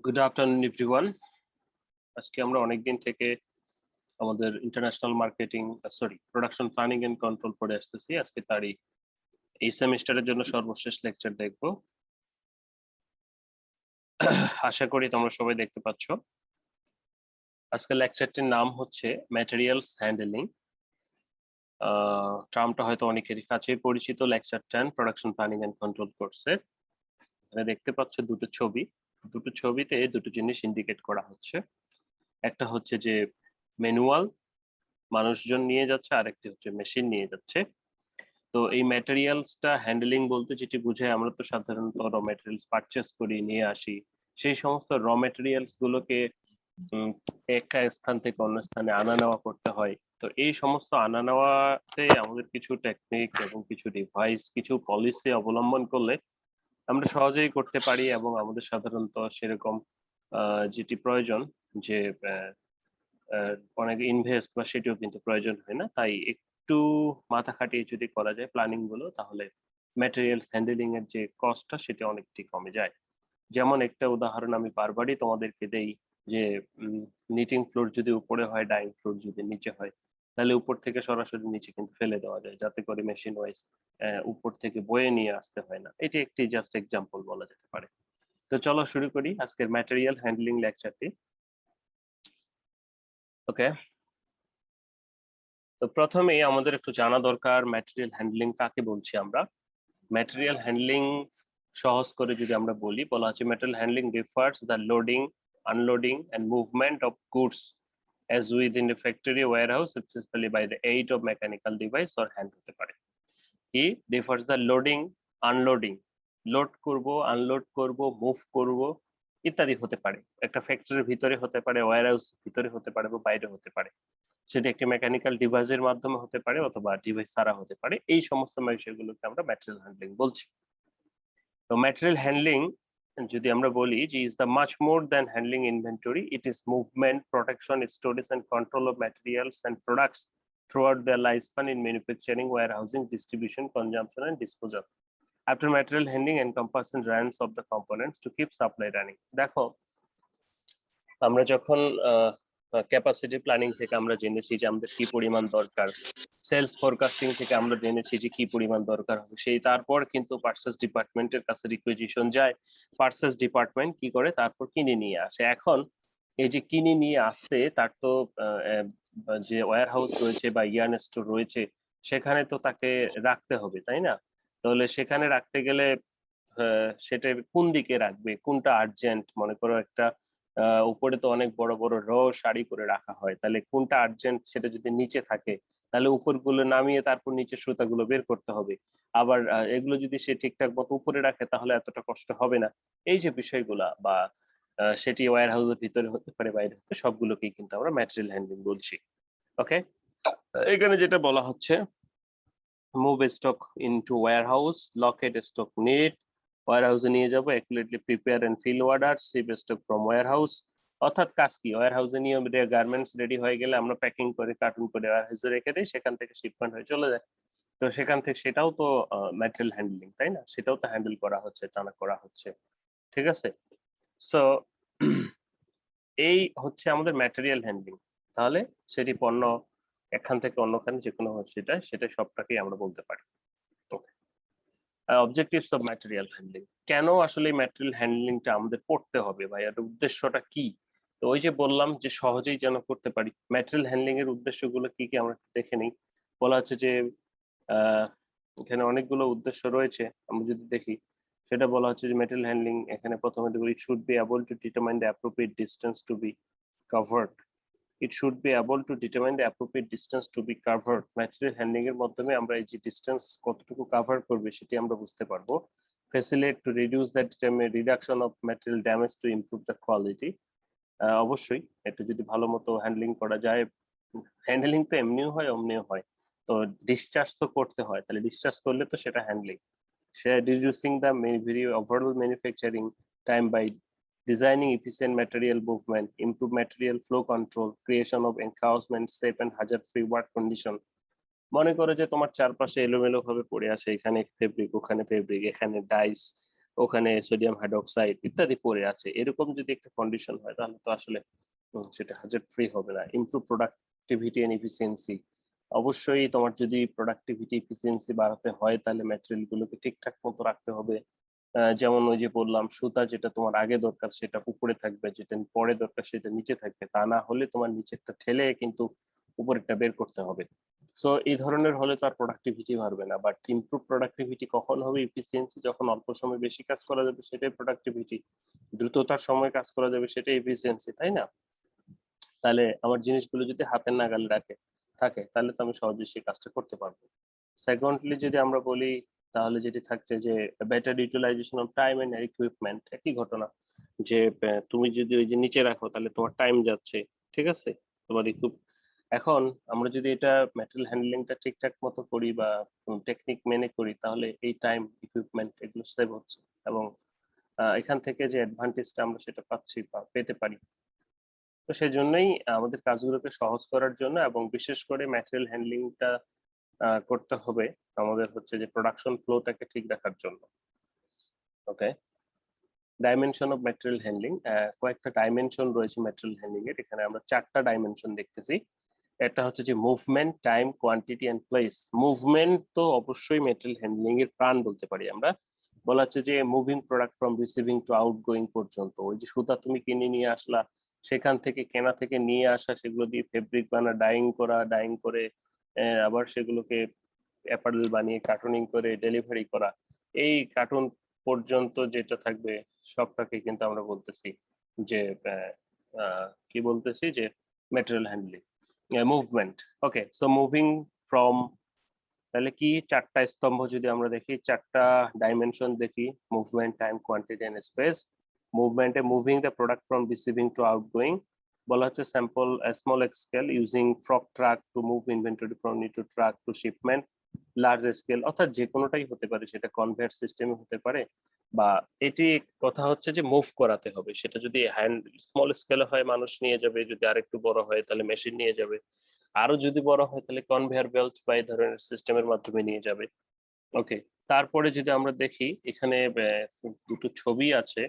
Good afternoon everyone. আজকে আমরা অনেকদিন থেকে আমাদের international marketing production planning and control পড়ে আসতেছি। আজকে তারই এই সেমিস্টারের জন্য সর্বশেষ লেকচার দেখব। আশা করি তোমরা সবাই দেখতে পাচ্ছ। আজকে লেকচারটির নাম হচ্ছে ম্যাটেরিয়ালস হ্যান্ডলিং। টার্মটা হয়তো অনেকেরই কাছে পরিচিত। Lecture 10 production planning and control কোর্সের। এখানে দেখতে পাচ্ছ দুটো ছবিতে দুটো জিনিস ইন্ডিকেট করা হচ্ছে। একটা হচ্ছে যে ম্যানুয়াল, মানুষজন নিয়ে যাচ্ছে, আর একটি হচ্ছে মেশিন নিয়ে যাচ্ছে। তো এই ম্যাটেরিয়ালসটা হ্যান্ডলিং বলতে যেটি বুঝায়, আমরা তো সাধারণত র ম্যাটেরিয়ালস পারচেস করি, নিয়ে আসি। সেই সমস্ত র ম্যাটেরিয়ালস গুলোকে একটা স্থান থেকে অন্য স্থানে আনা নেওয়া করতে হয়। তো এই সমস্ত আনা নেওয়াতে আমাদের কিছু টেকনিক এবং কিছু ডিভাইস, কিছু পলিসি অবলম্বন করলে আমরা সহজেই করতে পারি, এবং আমাদের সাধারণত সেরকম যেটি প্রয়োজন যে অনেক ইনভেস্ট বা সেটিও কিন্তু প্রয়োজন হয় না। তাই একটু মাথা খাটিয়ে যদি করা যায় প্ল্যানিং গুলো, তাহলে ম্যাটেরিয়ালস হ্যান্ডলিং এর যে কস্টটা সেটা অনেকটাই কমে যায়। যেমন একটা উদাহরণ আমি বারবারই তোমাদেরকে দেই, যে নিটিং ফ্লোর যদি উপরে হয়, ডাইং ফ্লোর যদি নিচে হয়, তাহলে উপর থেকে সরাসরি নিচে কিন্তু ফেলে দেওয়া যায়, যাতে করে মেশিন ওয়াইজ উপর থেকে বয়ে নিয়ে আসতে হয় না। এটি একটি জাস্ট এক্সাম্পল বলা যেতে পারে। তো চলো শুরু করি আজকের ম্যাটেরিয়াল হ্যান্ডলিং লেকচারটি। ওকে, তো প্রথমেই আমাদের একটু জানা দরকার ম্যাটেরিয়াল হ্যান্ডলিং কাকে বলছি আমরা। ম্যাটেরিয়াল হ্যান্ডলিং সহজ করে যদি আমরা বলি, বলা হচ্ছে material handling refers the loading, unloading and movement of goods as within the factory warehouse, especially by the aid of mechanical device or hand হতে পারে। কি refers the loading, unloading, load করব, আনলোড করব, মুভ করব ইত্যাদি হতে পারে। একটা ফ্যাক্টরির ভিতরে হতে পারে, ওয়্যারহাউস ভিতরে হতে পারে, বা বাইরে হতে পারে। সেটা একটি মেকানিক্যাল ডিভাইসের মাধ্যমে হতে পারে, অথবা ডিভাইস ছাড়া হতে পারে। এই সমস্ত বিষয়গুলোকে আমরা ম্যাটেরিয়াল হ্যান্ডলিং বলছি। তো ম্যাটেরিয়াল হ্যান্ডলিং যদি আমরা বলি যে is the much more than handling inventory, it is movement, protection, storage and control of materials and products throughout their lifespan in manufacturing, warehousing, distribution, consumption and disposal. After material handling encompasses runs of the components to keep supply running. দেখো, আমরা যখন capacity planning থেকে আমরা জেনেছি যে আমাদের কি পরিমাণ দরকার, সেলস ফরকাস্টিং থেকে আমরা জেনেছি যে কি পরিমাণ দরকার হবে, সেই তারপর কিন্তু পার্চেস ডিপার্টমেন্টের কাছে রিকুইজিশন যায়। পার্চেস ডিপার্টমেন্ট কি করে, তারপর কিনে নিয়ে আসে। এখন এই যে কিনে নিয়ে আসতে, তার তো যে ওয়্যার হাউস রয়েছে বা ইয়ার্ন স্টোর রয়েছে, সেখানে তো তাকে রাখতে হবে, তাই না? তাহলে সেখানে রাখতে গেলে সেটা কোন দিকে রাখবে, কোনটা আর্জেন্ট? মনে করো একটা উপরে তো অনেক বড় বড় সারি করে রাখা হয়, তাহলে কোনটা আর্জেন্ট সেটা যদি নিচে থাকে, তাহলে উপরগুলো নামিয়ে তারপর নিচে সুতাগুলো বের করতে হবে। আবার এগুলো যদি সে ঠিকঠাক মতো উপরে রাখে, তাহলে এতটা কষ্ট হবে না। এই যে বিষয়গুলা, বা সেটি ওয়্যার হাউসের ভিতরে হতে পারে, বাইরে হতে, সবগুলোকেই কিন্তু আমরা ম্যাটেরিয়াল হ্যান্ডলিং বলছি। ওকে, এখানে যেটা বলা হচ্ছে, move stock into warehouse, locate stock নিট, ওয়্যারহাউসে নিয়ে যাবো, accurately prepare and fill order, ship stock from warehouse. অর্থাৎ কাজ কি, ওয়্যারহাউসে নিয়ে গার্মেন্টস রেডি হয়ে গেলে আমরা প্যাকিং করে কার্টুন করে ওয়্যারহাউসে রেখে দিই, সেখান থেকে শিপমেন্ট হয়ে চলে যায়। তো সেখান থেকে সেটাও তো ম্যাটেরিয়াল হ্যান্ডলিং, তাই না? সেটাও তো হ্যান্ডেল করা হচ্ছে, টানা করা হচ্ছে। ঠিক আছে, সো এই হচ্ছে আমাদের ম্যাটেরিয়াল হ্যান্ডলিং। তাহলে সেটি পণ্য এখান থেকে অন্যখানে যে কোনো সেটা সবটাকেই আমরা বলতে পারি। অবজেক্টিভস অফ ম্যাটেরিয়াল হ্যান্ডলিং, কেন আসলে ম্যাটেরিয়াল হ্যান্ডলিংটা আমাদের পড়তে হবে, বা এর উদ্দেশ্যটা কি? তো ওই যে বললাম যে সহজেই যেন করতে পারি। ম্যাটেরিয়াল হ্যান্ডলিং এর উদ্দেশ্যগুলো কি কি আমরা দেখে নিই। বলা হচ্ছে যে এখানে অনেকগুলো উদ্দেশ্য রয়েছে, আমরা যদি দেখি, সেটা বলা হচ্ছে যে ম্যাটেরিয়াল হ্যান্ডলিং, এখানে প্রথমে দেখো, it should be able to determine the appropriate distance to be covered. It should be able to determine the appropriate distance to be covered. Material handling এর মাধ্যমে আমরা এই যে ডিসটেন্স কতটুকু কভার করবে সেটি আমরা বুঝতে পারবো। Facilitate to reduce the reduction of material damage to improve the quality. অবশ্যই এটা যদি ভালো মতো হ্যান্ডলিং করা যায়, হ্যান্ডলিং তো এমনিও হয় অমনিও হয়, তো ডিসচার্জ তো করতে হয়, তাহলে ডিসচার্জ করলে তো সেটা handling. reducing the very overall manufacturing time by designing efficient material movement, improve material flow control, creation of enclosement, safe and hazard-free work condition. মনে করো যে তোমার চারপাশে এলোমেলো ভাবে পড়ে আছে, এখানে ফেব্রিক, ওখানে ফেব্রিক, এখানে ডাইস, ওখানে সোডিয়াম হাইড্রোক্সাইড ইত্যাদি পড়ে আছে, এরকম যদি একটা কন্ডিশন হয় তাহলে তো আসলে সেটা হাজার ফ্রি হবে না। ইমপ্রুভ প্রোডাক্টিভিটি এন্ড এফিসিয়েন্সি, অবশ্যই তোমার যদি প্রোডাক্টিভিটি এফিসিয়েন্সি বাড়াতে হয় তাহলে ম্যাটেরিয়াল গুলোকে ঠিকঠাক মতো রাখতে হবে। যেমন ওই যে বললাম, সুতা যেটা তোমার আগে দরকার সেটা উপরে থাকবে, যেটা পরে দরকার সেটা নিচে থাকবে, তা না হলে তোমার নিচেরটা ঠেলে কিন্তু উপরেরটা বের করতে হবে। সো এই ধরনের হলে তো আর প্রোডাক্টিভিটি বাড়বে না। বাট ইমপ্রুভ প্রোডাক্টিভিটি কখন হবে? এফিসিয়েন্সি যখন অল্প সময় বেশি কাজ করা যাবে সেটাই প্রোডাক্টিভিটি, দ্রুততার সময় কাজ করা যাবে সেটাই এফিসিয়েন্সি, তাই না? তাহলে আমার জিনিসগুলো যদি হাতের নাগালে থাকে তাহলে তো আমি সহজে সেই কাজটা করতে পারবো। সেকেন্ডলি যদি আমরা বলি তাহলে যেটি থাকছে যে better utilization of time and equipment, একই ঘটনা যে তুমি যদি ওই যে নিচে রাখো তাহলে তোমার টাইম যাচ্ছে, ঠিক আছে, তোমার এখন আমরা যদি এটা ম্যাটেরিয়াল হ্যান্ডলিংটা ঠিকঠাক মতো করি বা টেকনিক মেনে করি তাহলে এই টাইম ইকুইপমেন্ট এগুলো সেভ হচ্ছে, এবং এখান থেকে যে অ্যাডভান্টেজটা আমরা সেটা পাচ্ছি বা পেতে পারি। তো সেই জন্যই আমাদের কাজগুলোকে সহজ করার জন্য এবং বিশেষ করে ম্যাটেরিয়াল হ্যান্ডলিংটা করতে হবে আমাদের হচ্ছে যে প্রোডাকশন ফ্লোটাকে ঠিক রাখার জন্য। Okay, dimension of material handling, কয়েকটা ডাইমেনশন রয়েছে ম্যাটেরিয়াল হ্যান্ডলিং এর। এখানে আমরা 4টা ডাইমেনশন দেখতেছি। এটা হচ্ছে যে movement, time, quantity and place. Movement তো অবশ্যই ম্যাটেরিয়াল হ্যান্ডলিং এর প্রাণ বলতে পারি আমরা। বলা হচ্ছে যে moving product from receiving to outgoing পর্যন্ত, ওই যে সুতা তুমি কিনে নিয়ে আসলা, সেখান থেকে কেনা থেকে নিয়ে আসা, সেগুলো দিয়ে ফেব্রিক বানা, ডাইং করা, ডাইং করে আবার সেগুলোকে অ্যাপারেল বানিয়ে কার্টুনিং করে ডেলিভারি করা, এই কার্টুন পর্যন্ত যেটা থাকবে সবটাকে কিন্তু আমরা বলতেছি যে কি বলতেছি যে material handling. Movement, okay, so moving from, তাহলে কি 4টা স্তম্ভ যদি আমরা দেখি, 4টা ডাইমেনশন দেখি, movement, time, quantity and space. মুভমেন্টে moving the product from receiving to outgoing, বলা হচ্ছে sample small scale using fork truck to move inventory from new to truck to shipment. Large scale অর্থাৎ যে কোনোটাই হতে পারে, সেটা কনভেয়ার সিস্টেমে হতে পারে, বা এটি কথা হচ্ছে যে মুভ করাতে হবে, সেটা যদি হ্যান্ড স্মল স্কেলে হয় মানুষ নিয়ে যাবে, যদি আরেকটু বড় হয় তাহলে মেশিন নিয়ে যাবে, আরো যদি বড় হয় তাহলে কনভেয়ার বেল্ট বা এই ধরনের সিস্টেমের মাধ্যমে নিয়ে যাবে। ওকে, তারপরে যদি আমরা দেখি এখানে দুটো ছবি আছে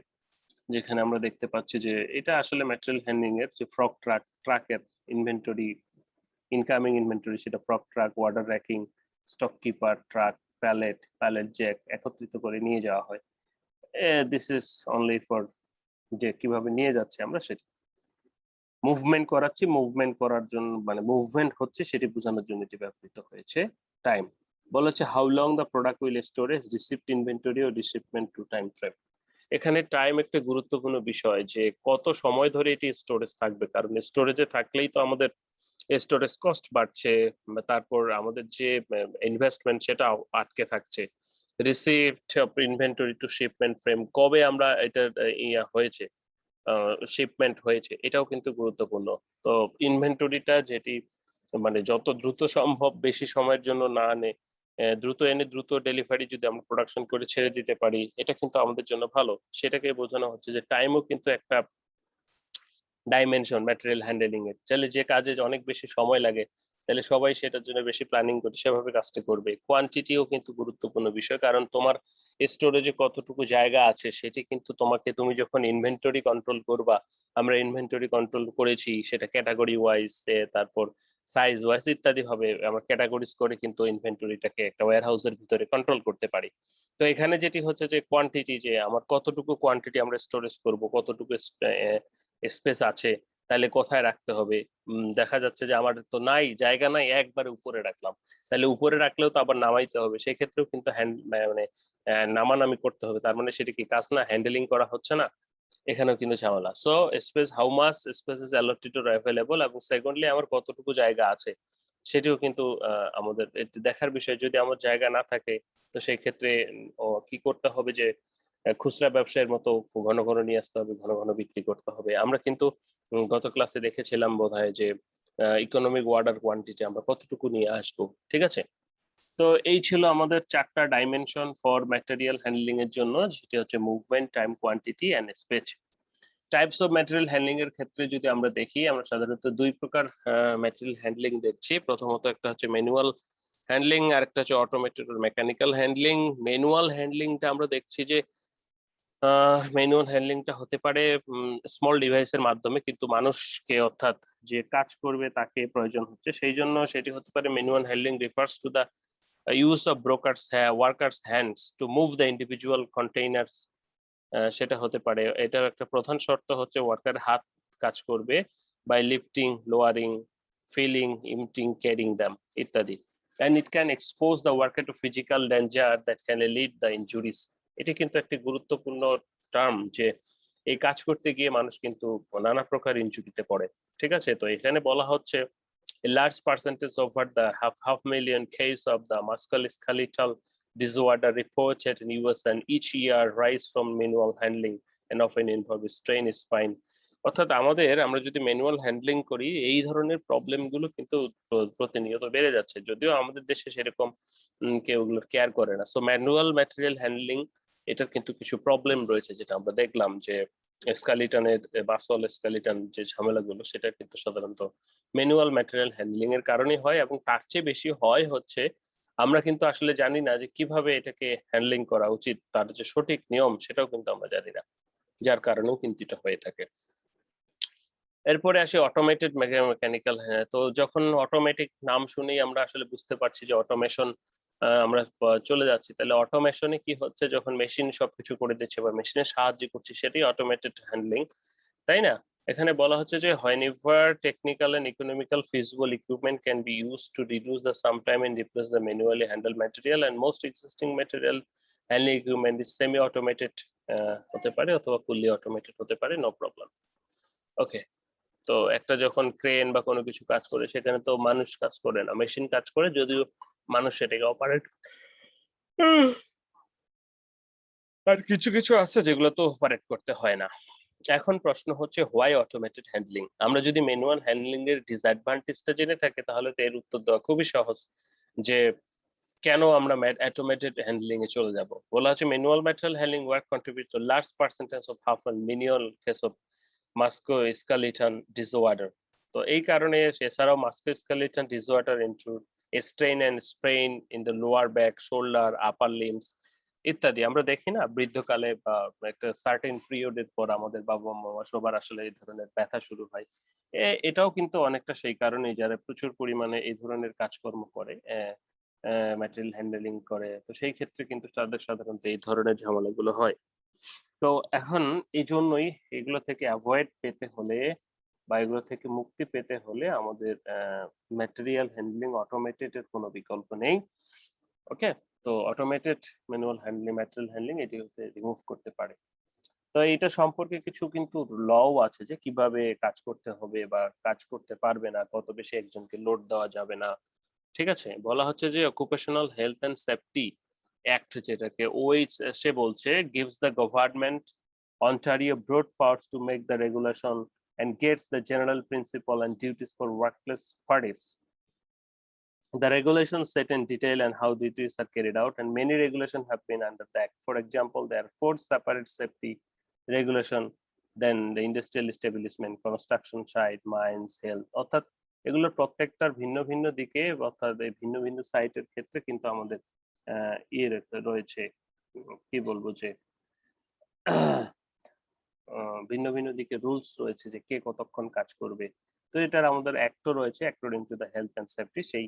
যেখানে আমরা দেখতে পাচ্ছি যে এটা আসলে ম্যাটেরিয়াল হ্যান্ডলিং এর যে ফ্রক ট্রাকের ইনভেন্টরি, ইনকামিং ইনভেন্টরি, সেটা fork truck, order racking, stock keeper truck, pallet jack একত্রিত করে নিয়ে যাওয়া হয়। দিস ইজ অনলি ফর যে কিভাবে নিয়ে যাচ্ছে আমরা সেটা। মুভমেন্ট করাচ্ছি, মুভমেন্ট করার জন্য মানে মুভমেন্ট হচ্ছে সেটি বোঝানোর জন্য এটি ব্যবহৃত হয়েছে। টাইম, বলা হচ্ছে how long the product will storage receipt inventory ও রিসিপমেন্ট টু টাইম ফ্রেম। এখানে টাইম একটা গুরুত্বপূর্ণ বিষয়, যে কত সময় ধরে এটি স্টোরেজ থাকবে, কারণ স্টোরেজে থাকলেই তো আমাদের স্টোরেজ কস্ট বাড়ছে, তারপর আমাদের যে ইনভেস্টমেন্ট সেটাও আটকে থাকছে। Receipt of inventory to shipment frame, কবে আমরা এটা ইয়া হয়েছে শিপমেন্ট হয়েছে, এটাও কিন্তু গুরুত্বপূর্ণ। তো ইনভেন্টরিটা যেটি মানে যত দ্রুত সম্ভব বেশি সময়ের জন্য না আনে, দ্রুত এনে দ্রুত ডেলিভারি যদি আমরা প্রোডাকশন করে ছেড়ে দিতে পারি, এটা কিন্তু আমাদের জন্য ভালো। সেটাকে বোঝানো হচ্ছে যে টাইমও কিন্তু একটা ডাইমেনশন ম্যাটেরিয়াল হ্যান্ডলিং এর। তাহলে যে কাজে অনেক বেশি সময় লাগে তাহলে সবাই সেটার জন্য বেশি প্ল্যানিং করে সেভাবে কাজটা করবে। কোয়ান্টিটিও কিন্তু গুরুত্বপূর্ণ বিষয়, কারণ তোমার স্টোরেজে কতটুকু জায়গা আছে সেটি কিন্তু তোমাকে, তুমি যখন ইনভেন্টরি কন্ট্রোল করবা, আমরা ইনভেন্টরি কন্ট্রোল করেছি সেটা ক্যাটাগরি ওয়াইজ, তারপর সাইজ ওয়াইজ ইত্যাদি ভাবে আমরা ক্যাটাগরিজ করে কিন্তু ইনভেন্টরিটাকে একটা ওয়্যার হাউসের ভিতরে কন্ট্রোল করতে পারি। তো এখানে যেটি হচ্ছে যে কোয়ান্টিটি, যে আমার কতটুকু কোয়ান্টিটি আমরা স্টোরেজ করব, কতটুকু স্পেস আছে, তাহলে কোথায় রাখতে হবে। দেখা যাচ্ছে যে আমার তো নাই, জায়গা নাই, একবারে উপরে রাখলাম, তাহলে উপরে রাখলেও তো আবার নামাইতে হবে, সেক্ষেত্রেও কিন্তু মানে নামানামি করতে হবে, তার মানে সেটা কি কাজ না, হ্যান্ডেলিং করা হচ্ছে না, এখানেও কিন্তু ঝামেলা। So space, how much space is allotted or available, এবং সেকেন্ডলি আমার কতটুকু জায়গা আছে সেটিও কিন্তু আমাদের দেখার বিষয়। যদি আমার জায়গা না থাকে তো সেই ক্ষেত্রে কি করতে হবে যে খুচরা ব্যবসায়ের মতো ঘন ঘন নিয়ে আসতে হবে, ঘন ঘন বিক্রি করতে হবে। আমরা কিন্তু গত ক্লাসে দেখেছিলাম বোধহয় যে ইকোনমিক অর্ডার কোয়ান্টিটি আমরা কতটুকু নিয়ে আসবো, ঠিক আছে। তো এই ছিল আমাদের 4টা ডাইমেনশন ফর ম্যাটেরিয়াল হ্যান্ডলিং এর জন্য, যেটি হচ্ছে movement, time, quantity and space. Types of material handling এর ক্ষেত্রে যদি আমরা দেখি, আমরা সাধারণত 2 প্রকার ম্যাটেরিয়াল হ্যান্ডলিং দেখছি। প্রথমত একটা হচ্ছে ম্যানুয়াল হ্যান্ডলিং, আর একটা হচ্ছে অটোমেটেড মেকানিক্যাল হ্যান্ডলিং। ম্যানুয়াল হ্যান্ডলিংটা আমরা দেখছি যে ম্যানুয়াল হ্যান্ডলিংটা হতে পারে স্মল ডিভাইসের মাধ্যমে, কিন্তু মানুষকে অর্থাৎ যে কাজ করবে তাকে প্রয়োজন হচ্ছে, সেই জন্য সেটি হতে পারে manual handling refers to the use of workers hands to move the individual containers। সেটা হতে পারে, এটার একটা প্রধান শর্ত হচ্ছে ওয়ার্কার হাত কাজ করবে by lifting, lowering, filling, emptying, carrying them ইত্যাদি, and it can expose the worker to physical danger that can lead the injuries। এটি কিন্তু একটি গুরুত্বপূর্ণ টার্ম যে এই কাজ করতে গিয়ে মানুষ কিন্তু নানা প্রকার ইনজুরিতে পড়ে। ঠিক আছে, তো এখানে বলা হচ্ছে a large percentage over the half million case of the musculoskeletal disorder reported in US and each year rise from manual handling and often involve strain spine। অর্থাৎ আমরা যদি ম্যানুয়াল হ্যান্ডলিং করি এই ধরনের প্রবলেম গুলো কিন্তু প্রতিনিয়ত বেড়ে যাচ্ছে, যদিও আমাদের দেশে সেরকম কেউ ওগুলো কেয়ার করে না। সো ম্যানুয়াল ম্যাটেরিয়াল হ্যান্ডলিং এটার কিন্তু কিছু প্রবলেম রয়েছে, যেটা আমরা দেখলাম যে স্কেলিটনের বাসল স্কেলিটন যে ঝামেলাগুলো সেটা কিন্তু সাধারণত ম্যানুয়াল ম্যাটেরিয়াল হ্যান্ডলিং এর কারণে হয়, এবং তার চেয়ে বেশি হয় হচ্ছে আমরা কিন্তু আসলে জানি না যে কিভাবে এটাকে হ্যান্ডলিং করা উচিত, তার যে সঠিক নিয়ম সেটাও কিন্তু আমরা জানি না, যার কারণেও কিন্তু এটা হয়ে থাকে। এরপরে আসি অটোমেটেড মেকানিক্যাল। হ্যাঁ, তো যখন অটোমেটিক নাম শুনেই আমরা আসলে বুঝতে পারছি যে অটোমেশন আমরা চলে যাচ্ছি, তাহলে অটোমেশনে কি হচ্ছে, যখন মেশিন সবকিছু করে দিচ্ছে বা মেশিনের সাহায্য করছে সেটাই অটোমেটেড হ্যান্ডলিং, তাই না? এখানে বলা হচ্ছে যে whenever technical and economical feasible equipment can be used to reduce the sometime and replace the manually handled material, and most existing material handling equipment is semi automated হতে পারে অথবা fully automated হতে পারে, নো প্রবলেম। ওকে, তো একটা যখন crane বা কোনো কিছু কাজ করে সেখানে তো মানুষ কাজ করে না, মেশিন কাজ করে, যদিও মানুষ সেটাকে অপারেট, আর কিছু কিছু আছে যেগুলো তো অপারেট করতে হয় না। এখন প্রশ্ন হচ্ছে হোয়াই অটোমেটেড হ্যান্ডলিং। আমরা যদি ম্যানুয়াল হ্যান্ডলিং এর ডিসঅ্যাডভান্টেজটা জেনে থাকি তাহলে তো এর উত্তর দেওয়া খুবই সহজ, যে কেন আমরা অটোমেটেড হ্যান্ডলিং এ চলে যাব। বলা হচ্ছে manual material handling work contribute to large percentage of half and minimal case of musculoskeletal disorder. তো এই কারণে এছাড়াও musculoskeletal disorder include strain and sprain in the lower back, shoulder, upper limbs ইত্যাদি। আমরা দেখি না বৃদ্ধকালে বা একটা সার্টেন পিরিয়ডের পর আমাদের বাবা মা সবার আসলে এই ধরনের ব্যথা শুরু হয়। এটাও কিন্তু অনেকটা সেই কারণেই, যারা প্রচুর পরিমাণে এই ধরনের কাজকর্ম করে, ম্যাটেরিয়াল হ্যান্ডলিং করে, তো সেই ক্ষেত্রে কিন্তু তাদের সাধারণত এই ধরনের ঝামেলাগুলো হয়। তো এখন এই জন্যই এগুলো থেকে অ্যাভয়েড পেতে হলে বা এগুলো থেকে মুক্তি পেতে হলে আমাদের ম্যাটেরিয়াল হ্যান্ডলিং অটোমেটেড এর কোনো বিকল্প নেই। ওকে, তো automated manual handling, material handling এটি হচ্ছে রিমুভ করতে পারে। তো এটা সম্পর্কে কিছু কিন্তু লও আছে যে কিভাবে কাজ করতে হবে বা কাজ করতে পারবে না, কত বেশি একজনকে লোড দেওয়া যাবে না। ঠিক আছে, বলা হচ্ছে যে occupational health and safety act, যেটাকে ওএইচ সে বলছে, gives the government Ontario broad powers to make the regulation and gets the general principle and duties for workplace parties. The regulations set in detail and how duties are carried out, and many regulations have been under the act. For example, there are 4 separate safety regulation, then the industrial establishment, construction site, mines, health। অর্থাৎ এগুলোর প্রত্যেকটার ভিন্ন ভিন্ন দিকে, অর্থাৎ এই ভিন্ন ভিন্ন সাইটের ক্ষেত্রে কিন্তু আমাদের ইয়ে রয়েছে, কি বলবো যে ভিন্ন ভিন্ন দিকে রুলস রয়েছে যে কে কতক্ষণ কাজ করবে। তো এটার আমাদের অ্যাক্টও রয়েছে, according to the health and safety. সেই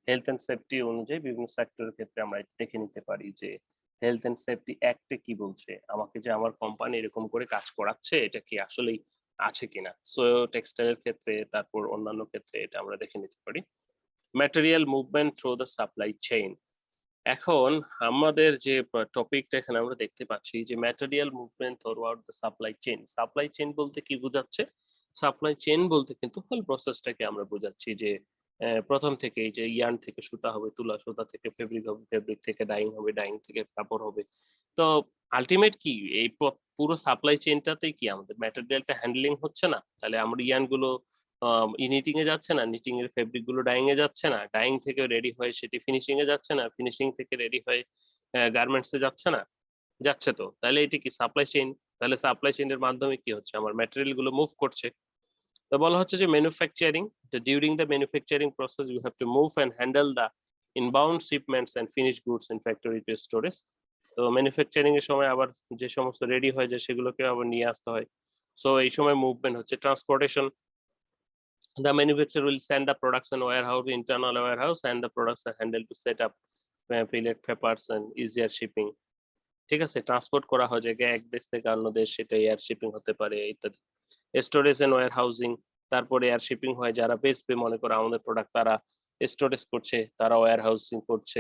হেলথ এন্ড সেফটি অনুযায়ী বিভিন্ন সেক্টরের ক্ষেত্রে আমরা দেখে নিতে পারি যে হেলথ এন্ড সেফটি অ্যাক্টে কি বলছে, আমাকে যে আমার কোম্পানি এরকম করে কাজ করাচ্ছে এটা কি আসলেই আছে কিনা। সো টেক্সটাইলের ক্ষেত্রে, তারপর অন্যান্য ক্ষেত্রে এটা আমরা দেখে নিতে পারি। Material movement through the supply chain. এখন আমাদের যে টপিকটা এখানে আমরা দেখতে পাচ্ছি যে material movement throughout the supply chain. Supply chain বলতে কি বোঝাচ্ছে? সাপ্লাই চেইন বলতে কিন্তু ফুল প্রসেসটাকে আমরা বোঝাচ্ছি, যে প্রথম থেকে এই যে ইয়ার্ন থেকে সুতা হবে, তুলা, সুতা থেকে ফেব্রিক হবে, ফেব্রিক থেকে ডাইং হবে, ডাইং থেকে কাপড় হবে। তো আলটিমেট কি এই পুরো সাপ্লাই চেইনটাতেই কি আমাদের ম্যাটেরিয়ালটা হ্যান্ডলিং হচ্ছে না? তাহলে আমরা ইয়ার্ন গুলো নিটিং এ যাচ্ছে না, নিটিং এর ফেব্রিক গুলো ডাইং এ যাচ্ছে না, ডাইং থেকে রেডি হয়ে সেটি ফিনিশিং এ যাচ্ছে না, ফিনিশিং থেকে রেডি হয়ে গার্মেন্টস এ যাচ্ছে না? যাচ্ছে তো। তাহলে এটি কি সাপ্লাই চেইন? তাহলে সাপ্লাই চেইন এর মাধ্যমে কি হচ্ছে, আমার ম্যাটেরিয়াল গুলো মুভ করছে। তো বলা হচ্ছে যে manufacturing, during the manufacturing process you have to move and handle the inbound shipments and finished goods in factory to storage. তো ম্যানুফ্যাকচারিং এর সময় আবার যে সমস্ত রেডি হয়ে যায় সেগুলোকে আবার নিয়ে আসতে হয়। সো এই সময় মুভমেন্ট হচ্ছে। Transportation, the manufacturer will send the production warehouse to internal warehouse and the products are handled to set up fillet papers and easier shipping. ঠিক আছে, ট্রান্সপোর্ট করা হয় জায়গায় এক দেশ থেকে অন্য দেশ, সেটা এয়ার শিপিং হতে পারে ইত্যাদি। স্টোরেজ এন্ড ওয়্যার হাউজিং, তারপরে এয়ার শিপিং হয়, যারা বেচবে মনে করো আমাদের প্রোডাক্ট তারা স্টোরেজ করছে, তারা ওয়্যার হাউসিং করছে,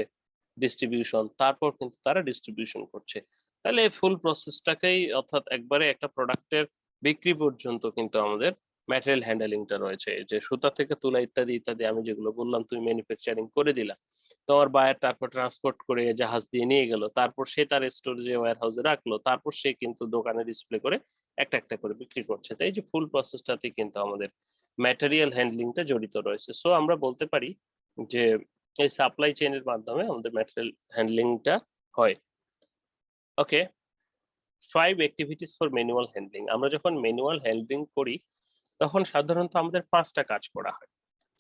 ডিস্ট্রিবিউশন, তারপর কিন্তু তারা ডিস্ট্রিবিউশন করছে। তাহলে ফুল প্রসেসটাকেই, অর্থাৎ একবারে একটা প্রোডাক্টের বিক্রি পর্যন্ত কিন্তু আমাদের ম্যাটেরিয়াল হ্যান্ডেলিংটা রয়েছে। যে সুতা থেকে তুলা ইত্যাদি ইত্যাদি আমি যেগুলো বললাম, তুমি ম্যানুফ্যাকচারিং করে দিলা, তোমার বায়ার তারপর ট্রান্সপোর্ট করে জাহাজ দিয়ে নিয়ে গেল, তারপর সে তার স্টোরেজে ওয়্যার হাউসে রাখলো, তারপর সে কিন্তু দোকানে ডিসপ্লে করে একটা একটা করে বিক্রি করছে। তাই যে ফুল প্রসেসটাতে কিন্তু আমাদের ম্যাটেরিয়াল হ্যান্ডলিংটা জড়িত রয়েছে। সো আমরা বলতে পারি যে এই সাপ্লাই চেইনের মাধ্যমে আমাদের ম্যাটেরিয়াল হ্যান্ডলিংটা হয়। ওকে, 5 অ্যাক্টিভিটিস ফর ম্যানুয়াল হ্যান্ডলিং। আমরা যখন ম্যানুয়াল হ্যান্ডলিং করি তখন সাধারণত আমাদের 5টা কাজ করা হয়।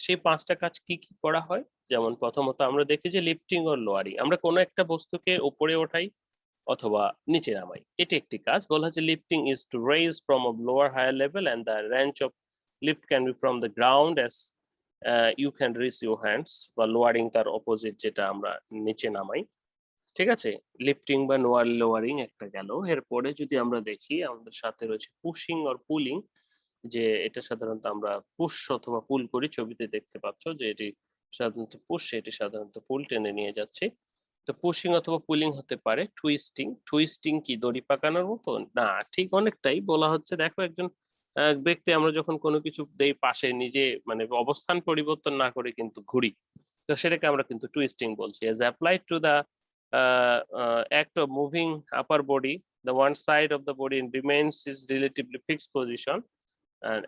সেই 5টা কাজ কি কি করা হয়? যেমন প্রথমত আমরা দেখি যে লিফটিং ও লোয়ারিং, আমরা কোনো একটা বস্তুকে উপরে ওঠাই অথবা নিচে নামাই, এটি একটি কাজ। বলা হচ্ছে lifting is to raise from a lower higher level and the range of lift can be from the ground as you can reach your hands. বা লোয়ারিং তার অপোজিট, যেটা আমরা নিচে নামাই। ঠিক আছে, লিফটিং বা লোয়ারিং একটা গেল। এরপরে যদি আমরা দেখি আমাদের সাথে রয়েছে পুশিং অর পুলিং, যে এটা সাধারণত আমরা পুশ অথবা পুল করি। ছবিতে দেখতে পাচ্ছ যে এটি সাধারণত পুশ, এটি সাধারণত পুল, টেনে নিয়ে যাচ্ছে। তো পুশিং অথবা পুলিং হতে পারে। টুইস্টিং, টুইস্টিং কি দড়ি পাকানোর মতো? না, ঠিক অনেকটাই। বলা হচ্ছে দেখো একজন ব্যক্তি, আমরা যখন কোনো কিছু দেই পাশে, নিজে মানে অবস্থান পরিবর্তন না করে কিন্তু ঘুরি, তো সেটাকে আমরা কিন্তু টুইস্টিং বলছি। as applied to the act of moving upper body, the one side of the body remains is relatively fixed position।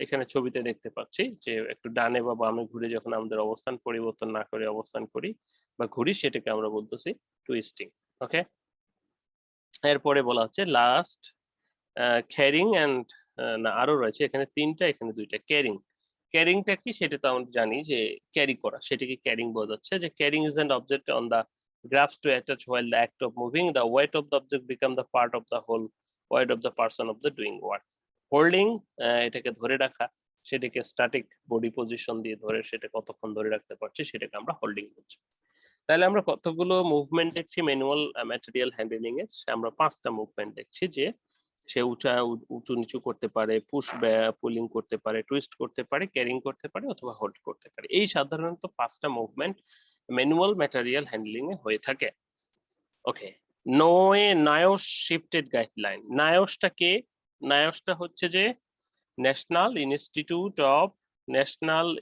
এখানে ছবিতে দেখতে পাচ্ছি যে একটু ডানে বা বামে ঘুরে যখন আমাদের অবস্থান পরিবর্তন না করে অবস্থান করি বা ঘুরি, সেটাকে আমরা বলতেছি টুইস্টিং। ওকে, এরপরে বলা হচ্ছে লাস্ট ক্যারিং এন্ড, না আরো রয়েছে, এখানে 3টা, এখানে 2টা। ক্যারিং, ক্যারিংটা কি সেটা তো আমরা জানি যে ক্যারি করা, সেটাকে ক্যারিং বোঝাচ্ছে। যে carrying is an object on the graphs to attach while the act of moving the weight of the object become the part of the whole weight of the person of the doing work। Holding, এটাকে ধরে রাখা, সেটাকে static body position দিয়ে ধরে সেটা কতক্ষণ ধরে রাখতে পারছে সেটাকে আমরা হোল্ডিং বলছি। তাহলে আমরা কতগুলো মুভমেন্ট দেখছি ম্যানুয়াল ম্যাটেরিয়াল হ্যান্ডলিং এর? আমরা 5টা মুভমেন্ট দেখছি, যে সে উঁচু নিচু করতে পারে, পুশ পুলিং করতে পারে, টুইস্ট করতে পারে, ক্যারিং করতে পারে অথবা হোল্ড করতে পারে। এই সাধারণত 5টা মুভমেন্ট ম্যানুয়াল ম্যাটেরিয়াল হ্যান্ডলিং এ হয়ে থাকে। ওকে, নায়োস শিফটেড গাইডলাইন। নায়োসটা কে? নায়োসটা হচ্ছে যে national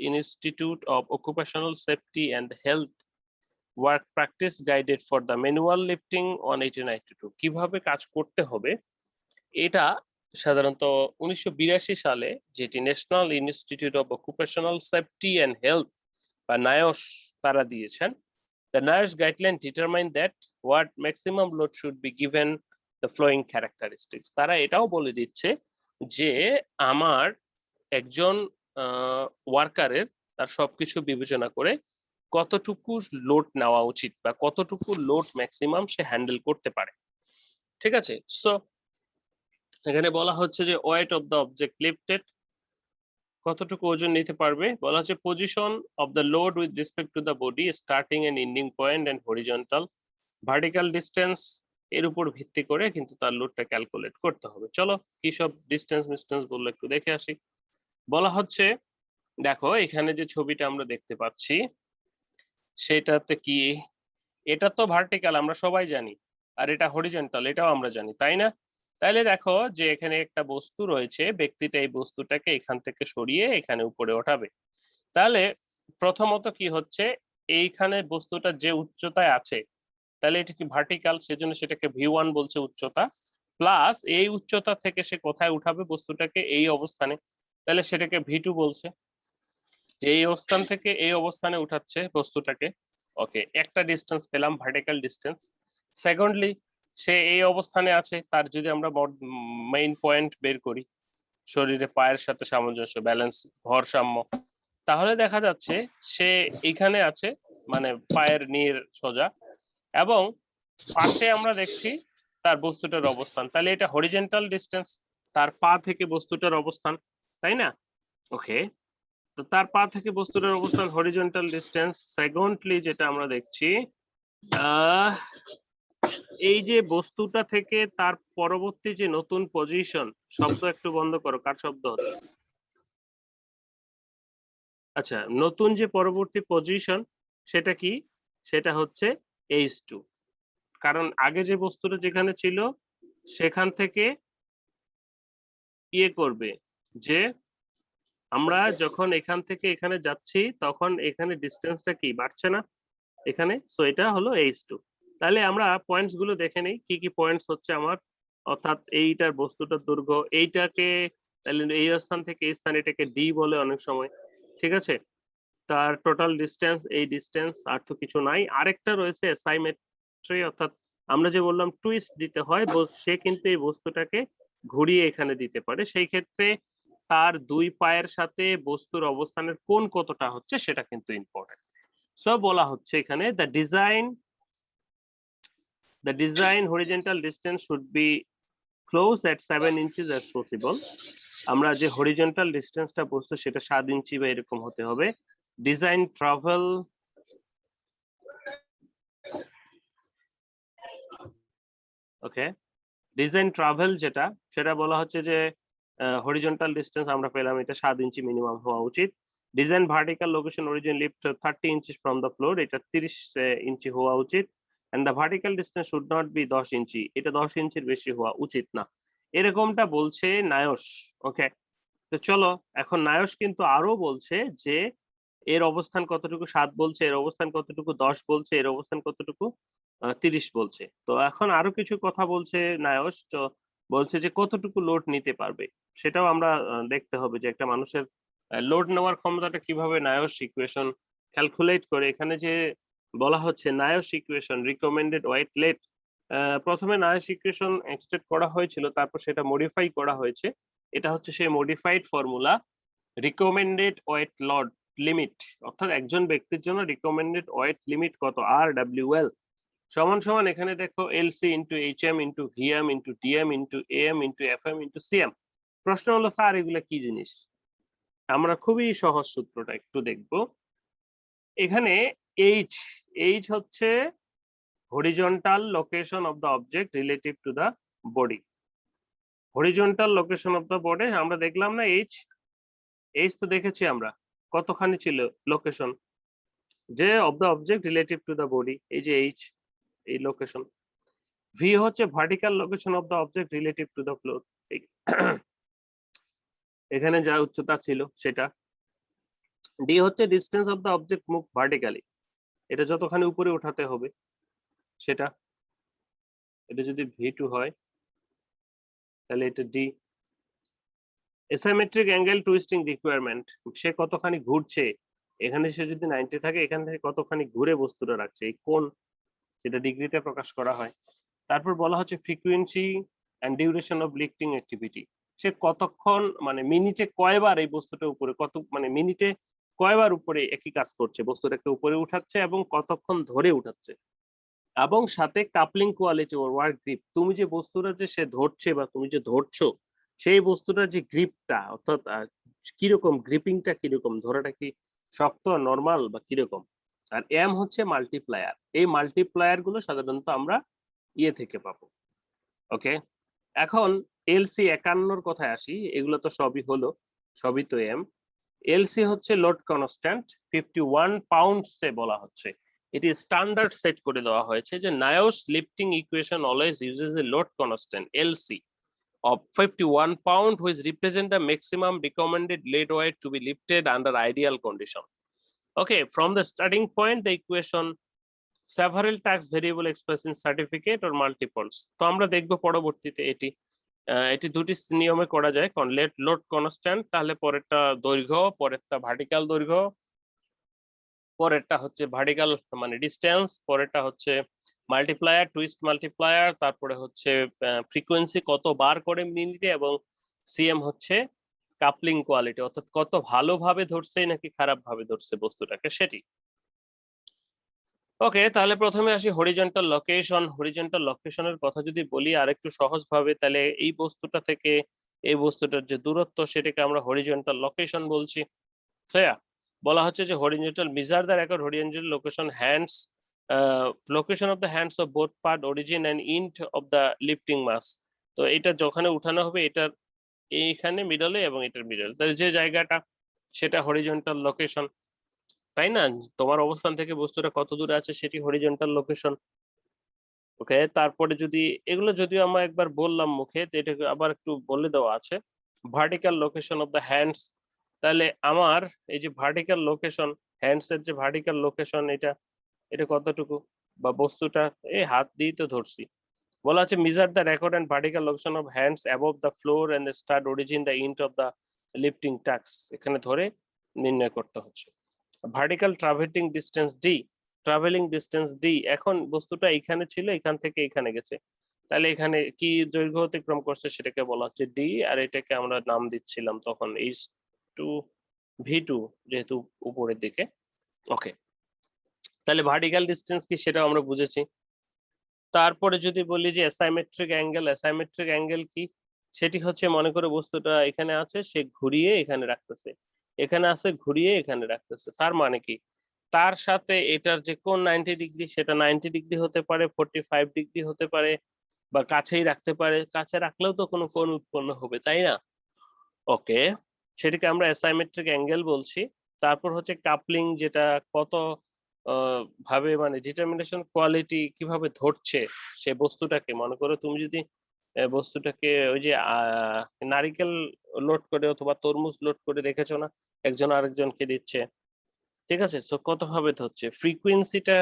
institute of occupational safety and health work practice guided for the manual lifting on 1892। কিভাবে কাজ করতে হবে এটা সাধারণত 1982 সালে, যেটি national institute of occupational safety and health বা নায়োস তারা দিয়েছেন। The NIOSH guideline determine that what maximum load should be given the flowing characteristics। তারা এটাও বলে দিচ্ছে যে আমার একজন ওয়ার্কারের তার সবকিছু বিবেচনা করে কতটুকু লোড নেওয়া উচিত বা কতটুকু লোড ম্যাক্সিমাম সে হ্যান্ডেল করতে পারে। ঠিক আছে, সো এখানে বলা হচ্ছে যে weight of the object lifted, কতটুকু ওজন নিতে পারবে। বলা হচ্ছে position of the load with respect to the body, starting and ending point and horizontal vertical distance, এর উপর ভিত্তি করে কিন্তু তার লোডটা ক্যালকুলেট করতে হবে। চলো কি সব ডিস্টেন্স বললো একটু দেখে আসি। বলা হচ্ছে দেখো এখানে যে ছবিটা আমরা দেখতে পাচ্ছি সেটাতে কি, এটা তো ভার্টিক্যাল আমরা সবাই জানি, আর এটা হরিজন্টাল এটাও আমরা জানি, তাই না? তাহলে দেখো যে এখানে একটা বস্তু রয়েছে, ব্যক্তিটা এই বস্তুটাকে এখান থেকে সরিয়ে এখানে উপরে ওঠাবে। তাহলে প্রথমত কি হচ্ছে, এইখানে বস্তুটা যে উচ্চতায় আছে, তাহলে এটা কি ভার্টিক্যাল, সেজন্য সেটাকে V1 বলছে উচ্চতা। প্লাস এই উচ্চতা থেকে সে কোথায় উঠাবে বস্তুটাকে? এই অবস্থানে, তাহলে সেটাকে V2 বলছে, যে এই অবস্থান থেকে এই অবস্থানে উঠাচ্ছে বস্তুটাকে। ওকে, একটা ডিস্টেন্স পেলাম, ভার্টিক্যাল ডিস্টেন্স। সেকেন্ডলি সে এই অবস্থানে আছে, তার যদি আমরা মেইন পয়েন্ট বের করি, শরীরে পায়ের সাথে সামঞ্জস্য, ব্যালেন্স, ভারসাম্য, তাহলে দেখা যাচ্ছে সে এখানে আছে, মানে পায়ের নির সোজা, এবং পাশে আমরা দেখছি তার বস্তুটার অবস্থান, তাহলে এটা হরিজন্টাল ডিস্টেন্স, তার পা থেকে বস্তুটার অবস্থান, তাই না? ওকে, তো তার পা থেকে বস্তুটার অবস্থান হরিজন্টাল ডিস্টেন্স। সেকেন্ডলি যেটা আমরা দেখছি, এই যে বস্তুটা থেকে তার পরবর্তী যে নতুন পজিশন, শব্দ একটু বন্ধ করো, কার শব্দ হচ্ছে? আচ্ছা, নতুন যে পরবর্তী পজিশন সেটা কি? সেটা হচ্ছে h2, কারণ আগে যে বস্তুটা যেখানে ছিল সেখান থেকে ইয়ে করবে, যে আমরা যখন এখান থেকে এখানে যাচ্ছি তখন এখানে ডিস্টেন্সটা কি বাড়ছে না এখানে, সো এটা হলো h2। তাহলে আমরা পয়েন্টস গুলো দেখে নেই কি কি পয়েন্টস হচ্ছে আমার, অর্থাৎ এইটার বস্তুটার দৈর্ঘ্য, এইটাকে তাহলে এই স্থান থেকে এই স্থান, এটাকে ডি বলে অনেক সময়, ঠিক আছে? তার টোটাল ডিস্টেন্স, এই ডিস্টেন্স, আর তো কিছু নাই। আরেকটা রয়েছে অ্যাসাইমেট্রি, অর্থাৎ আমরা যে বললাম টুইস্ট দিতে হয়, সে কিন্তু এই বস্তুটাকে ঘুরিয়ে এখানে দিতে পারে, সেই ক্ষেত্রে তার দুই পায়ের সাথে বস্তুর অবস্থানের কোণ কতটা হচ্ছে সেটা কিন্তু ইম্পর্টেন্ট। সো বলা হচ্ছে এখানে the design horizontal distance should be close at 7 inches as possible। আমরা যে হরিজন্টাল ডিস্টেন্সটা বস্তু সেটা 7 ইঞ্চি বা এরকম হতে হবে। ডিজাইন ট্রাভেল, ওকে, ডিজাইন ট্রাভেল যেটা, সেটা বলা হচ্ছে যে হরিজন্টাল ডিস্টেন্স আমরা পেলাম এটা 7 ইঞ্চি মিনিমাম হওয়া উচিত। Design vertical location origin lift 30 inches from the floor, এটা 30 ইঞ্চি হওয়া উচিত। And the vertical distance should not be 10 inch, এটা 10 ইঞ্চির বেশি হওয়া উচিত না, এরকমটা বলছে নায়স। ওকে, তো চলো এখন নায়স কিন্তু আরো বলছে যে এর অবস্থান কতটুকু 7 বলছে, এর অবস্থান কতটুকু 10 বলছে, এর অবস্থান কতটুকু 30 বলছে। তো এখন আরো কিছু কথা বলছে নায়স, তো বলছে যে কতটুকু লোড নিতে পারবে, সেটাও আমরা দেখতে হবে যে একটা মানুষের লোড নেওয়ার ক্ষমতাটা কিভাবে নায়স ইকুয়েশন ক্যালকুলেট করে। এখানে যে বলা হচ্ছে নায়স ইকুয়েশন রিকমেন্ডেড ওয়েট লেট, প্রথমে নায়স ইকুয়েশন এক্সটেন্ড করা হয়েছিল, তারপর সেটা মডিফাই করা হয়েছে, এটা হচ্ছে সেই modified formula. Recommended weight load limit, অর্থাৎ একজন ব্যক্তির জন্য রিকমেন্ডেড ওয়েট লিমিট কত, RWL সমান সমান এখানে দেখো LC into HM into VM into DM into AM into FM into CM. প্রশ্ন হলো স্যার এগুলা কি জিনিস? আমরা খুবই সহজ সূত্রটা একটু দেখব। এখানে এইচ, এইচ হচ্ছে horizontal location of the object relative to the body. Horizontal location of the body আমরা দেখলাম না, এইচ, এইচ তো দেখেছি আমরা, কতখানি ছিল লোকেশন, যে of the object relative to the body, এই যে এইচ, এই লোকেশন। ভি হচ্ছে vertical location of the object relative to the floor, এখানে যা উচ্চতা ছিল সেটা। ডি হচ্ছে distance of the object move vertically, এটা যতখানি উপরে উঠাতে হবে সেটা, এটা যদি V2 হয় তাহলে এটা ডি। অ্যাসাইমেট্রিক অ্যাঙ্গেল টুইস্টিং রিকোয়ারমেন্ট, সে কতখানি ঘুরছে, এখানে সে যদি 90 থাকে এখান থেকে কতখানি ঘুরে বস্তুটা রাখছে, এই কোণ, যেটা ডিগ্রিতে প্রকাশ করা হয়। তারপর বলা হচ্ছে frequency and duration of lifting activity, সে কতক্ষণ মানে মিনিটে কয়বার এই বস্তুটা উপরে, কত মানে মিনিটে কয়বার উপরে একই কাজ করছে, বস্তুটাকে উপরে উঠাচ্ছে এবং কতক্ষণ ধরে উঠাচ্ছে। এবং সাথে কাপলিং কোয়ালিটি ওর ওয়ার্ক গ্রিপ, তুমি যে বস্তুটা যে সে ধরছে বা তুমি যে ধরছো সেই বস্তুটার যে গ্রিপটা, অর্থাৎ কিরকম গ্রিপিংটা, কিরকম ধরাটা, কি শক্ত নরমাল বা কিরকম। আর এম হচ্ছে মাল্টিপ্লায়ার, এই মাল্টিপ্লায়ার গুলো সাধারণত আমরা ইয়ে থেকে পাবো। ওকে, এখন এলসি 51 কথায় আসি, এগুলো তো সবই হলো, সবই তো এম। এলসি হচ্ছে লোড কনস্ট্যান্ট 51 পাউন্ডস এ বলা হচ্ছে, এটি স্ট্যান্ডার্ড সেট করে দেওয়া হয়েছে যে NIOSH lifting equation always uses a load constant LC of 51 pound, which represent the maximum recommended lead weight to be lifted under ideal condition. Okay, from the starting point the equation several tax variable expressed in certificate or multiples, তো আমরা দেখবো পরবর্তীতে এটি এটি দুটি নিয়মে করা যায়, লেট লোড কনস্ট্যান্ট, তাহলে পরেরটা দৈর্ঘ্য, পরেরটা ভার্টিক্যাল দৈর্ঘ্য, পরেরটা হচ্ছে ভার্টিক্যাল মানে ডিসটেন্স, পরেরটা হচ্ছে মাল্টিপ্লায়ার টুইস্ট মাল্টিপ্লায়ার, তারপরে হচ্ছে ফ্রিকোয়েন্সি কতবার করে মিনিটে, এবং সিএম হচ্ছে কাপলিং কোয়ালিটি, অর্থাৎ কত ভালোভাবে ধরছে নাকি খারাপ ভাবে ধরছে বস্তুটাকে সেটি। ওকে, তাহলে প্রথমে আসি হরিজন্টাল লোকেশন। হরিজন্টাল লোকেশনের কথা যদি বলি আর একটু সহজ ভাবে, তাহলে এই বস্তুটা থেকে এই বস্তুটার যে দূরত্ব সেটাকে আমরা হরিজন্টাল লোকেশন বলছি। বলা হচ্ছে যে horizontal measure the record horizontal location hands location of the hands of both part origin and end of the lifting mass. তো এটা যখন উঠানো হবে এটার এইখানে মিডলে এবং এটার মিডল, তাহলে যে জায়গাটা সেটা হরিজন্টাল লোকেশন, তাই না? তোমার অবস্থান থেকে বস্তুটা কত দূরে আছে সেটি হরিজন্টাল লোকেশন। ওকে, তারপরে যদি এগুলো যদিও আমরা একবার বললাম মুখে, তো এটাকে আবার একটু বলে দেওয়া আছে। Vertical location of the hands, তাহলে আমার এই যে ভার্টিক্যাল লোকেশন, হ্যান্ডস এর যে ভার্টিক্যাল লোকেশন এটা এটা কতটুকু, বা বস্তুটা এই হাত দিয়ে তো ধরছি। বলা আছে measure the record and vertical location of hands above the floor and the start origin the end of the lifting task, এখানে ধরে নির্ণয় করতে হচ্ছে। ভার্টিক্যাল ট্রাভেলিং ডিস্টেন্স ডি, এখন বস্তুটা এখানে ছিল, এখান থেকে এখানে গেছে, তাহলে এখানে কি দৈর্ঘ্য অতিক্রম করছে সেটাকে বলা হচ্ছে ডি, আর এটাকে আমরা নাম দিচ্ছিলাম তখন H2 V2, যেহেতু উপরের দিকে। ওকে, তাহলে ভার্টিক্যাল ডিস্টেন্স কি সেটাও আমরা বুঝেছি। তারপরে যদি বলি যে অ্যাসাইমেট্রিক অ্যাঙ্গেল কি, সেটি হচ্ছে মনে করে বস্তুটা এখানে আছে, সে ঘুরিয়ে এখানে রাখতেছে, এখানে আছে ঘুরিয়ে এখানে রাখতেছে, তার মানে কি তার সাথে এটার যে কোন 90 ডিগ্রি, সেটা 90 ডিগ্রি হতে পারে, 45 ডিগ্রি হতে পারে, বা কাছেই রাখতে পারে, কাছে রাখলেও তো কোনো কোণ উৎপন্ন হবে, তাই না? ওকে, সেটাকে আমরা অ্যাসাইমেট্রিক অ্যাঙ্গেল বলছি। তারপর হচ্ছে কাপলিং, যেটা কত ভাবে মানে ডিটারমিনেশন কোয়ালিটি কিভাবে ধরছে সে বস্তুটাকে। মনে করো তুমি যদি বস্তুটাকে ওই যে নারিকেল লোড করে অথবা তরমুজ লোড করে রেখেছো না, একজন আরেকজনকে দিচ্ছে, ঠিক আছে? সো কত ভাবে ধরছে, ফ্রিকোয়েন্সিটা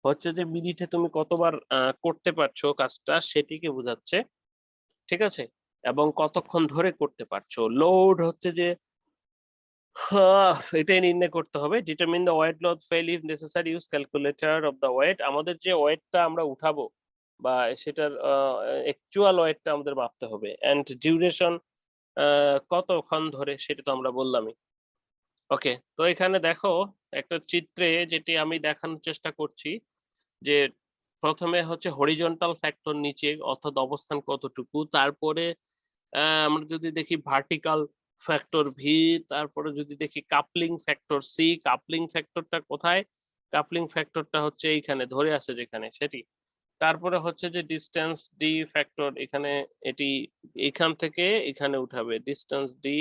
হচ্ছে যে মিনিটে তুমি কতবার করতে পারছো কাজটা সেটিকে বোঝাচ্ছে, ঠিক আছে? এবং কতক্ষণ ধরে করতে পারছো। লোড হচ্ছে যে এটাই নির্ণয় করতে হবে। Determine the weight load fail if necessary use calculator of the weight, আমাদের যে ওয়েটটা আমরা উঠাবো বা সেটার অ্যাকচুয়াল ওয়েটটা আমাদের মাপতে হবে। এন্ড ডিউরেশন, কতক্ষণ ধরে সেটা তো আমরা বললামই। ওকে, তো এখানে দেখো একটা চিত্রে যেটি আমি দেখানোর চেষ্টা করছি, যে প্রথমে হচ্ছে হরিজন্টাল ফ্যাক্টর নিচে অর্থাৎ অবস্থান কতটুকু, তারপরে আমরা যদি দেখি ভার্টিক্যাল ফ্যাক্টর ভি, তারপরে যদি দেখি কাপলিং ফ্যাক্টর সি, কাপলিং ফ্যাক্টরটা কোথায়, কাপলিং ফ্যাক্টরটা হচ্ছে এইখানে ধরে আছে যেখানে সেটি। তারপরে হচ্ছে যে ডিস্টেন্স ডি ফ্যাক্টর, এখানে এটি এখান থেকে এখানে উঠাবে ডিস্টেন্স ডি।